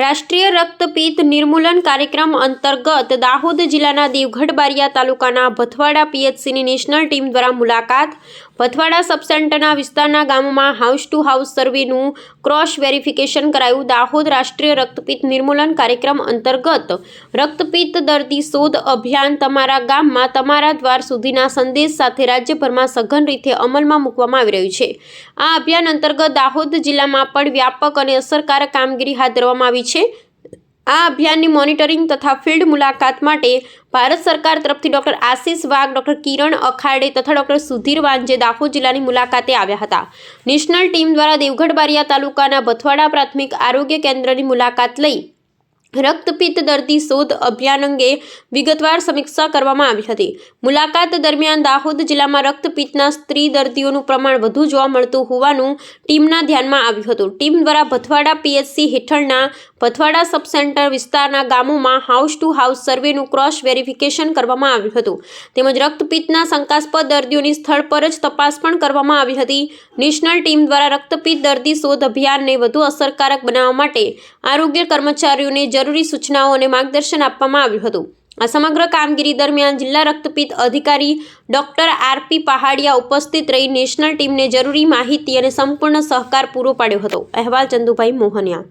રાષ્ટ્રીય રક્તપિત્ત નિર્મૂલન કાર્યક્રમ અંતર્ગત દાહોદ જિલ્લાના દેવગઢ બારિયા તાલુકાના ભથવાડા પીએચસીની નેશનલ ટીમ દ્વારા મુલાકાત. ભથવાડા સબસેન્ટરના વિસ્તારના ગામોમાં હાઉસ ટુ હાઉસ સર્વેનું ક્રોસ વેરિફિકેશન કરાયું. દાહોદ રાષ્ટ્રીય રક્તપિત્ત નિર્મૂલન કાર્યક્રમ અંતર્ગત રક્તપિત્ત દર્દી શોધ અભિયાન તમારા ગામમાં તમારા દ્વાર સુધીના સંદેશ સાથે રાજ્યભરમાં સઘન રીતે અમલમાં મૂકવામાં આવી રહ્યું છે. આ અભિયાન અંતર્ગત દાહોદ જિલ્લામાં પણ વ્યાપક અને અસરકારક કામગીરી હાથ ધરવામાં આવી છે. આ અભિયાનની મોનિટરિંગ તથા ફિલ્ડ મુલાકાત માટે ભારત સરકાર તરફથી ડોક્ટર આશિષ વાઘ, ડોક્ટર કિરણ અખાડે તથા ડોક્ટર સુધીર વાંજે દાહોદ જિલ્લાની મુલાકાતે આવ્યા હતા. નેશનલ ટીમ દ્વારા દેવગઢ બારિયા તાલુકાના ભથવાડા પ્રાથમિક આરોગ્ય કેન્દ્રની મુલાકાત લઈ રક્તપિત્ત દર્દી શોધ અભિયાન અંગે વિગતવાર સમીક્ષા કરવામાં આવી હતી. મુલાકાત દરમિયાન દાહોદ જિલ્લામાં રક્તપિત્તના સ્ત્રી દર્દીઓનું પ્રમાણ વધુ જોવા મળતું હોવાનું ટીમના ધ્યાનમાં આવ્યું હતું. ટીમ દ્વારા ભથવાડા પીએચસી હેઠળના ભથવાડા સબ સેન્ટર વિસ્તારના ગામોમાં હાઉસ ટુ હાઉસ સર્વેનું ક્રોસ વેરિફિકેશન કરવામાં આવ્યું હતું. તેમજ રક્તપિત્તના શંકાસ્પદ દર્દીઓની સ્થળ પર જ તપાસ પણ કરવામાં આવી હતી. નેશનલ ટીમ દ્વારા રક્તપિત્ત દર્દી શોધ અભિયાનને વધુ અસરકારક બનાવવા માટે આરોગ્ય કર્મચારીઓને જરૂરી સૂચનાઓ અને માર્ગદર્શન આપવામાં આવ્યું હતું. આ સમગ્ર કામગીરી દરમિયાન જિલ્લા રક્તપિત્ત અધિકારી ડોક્ટર આરપી પહાડિયા ઉપસ્થિત રહી નેશનલ ટીમને જરૂરી માહિતી અને સંપૂર્ણ સહકાર પૂરો પાડ્યો હતો. અહેવાલ ચંદુભાઈ મોહનિયા.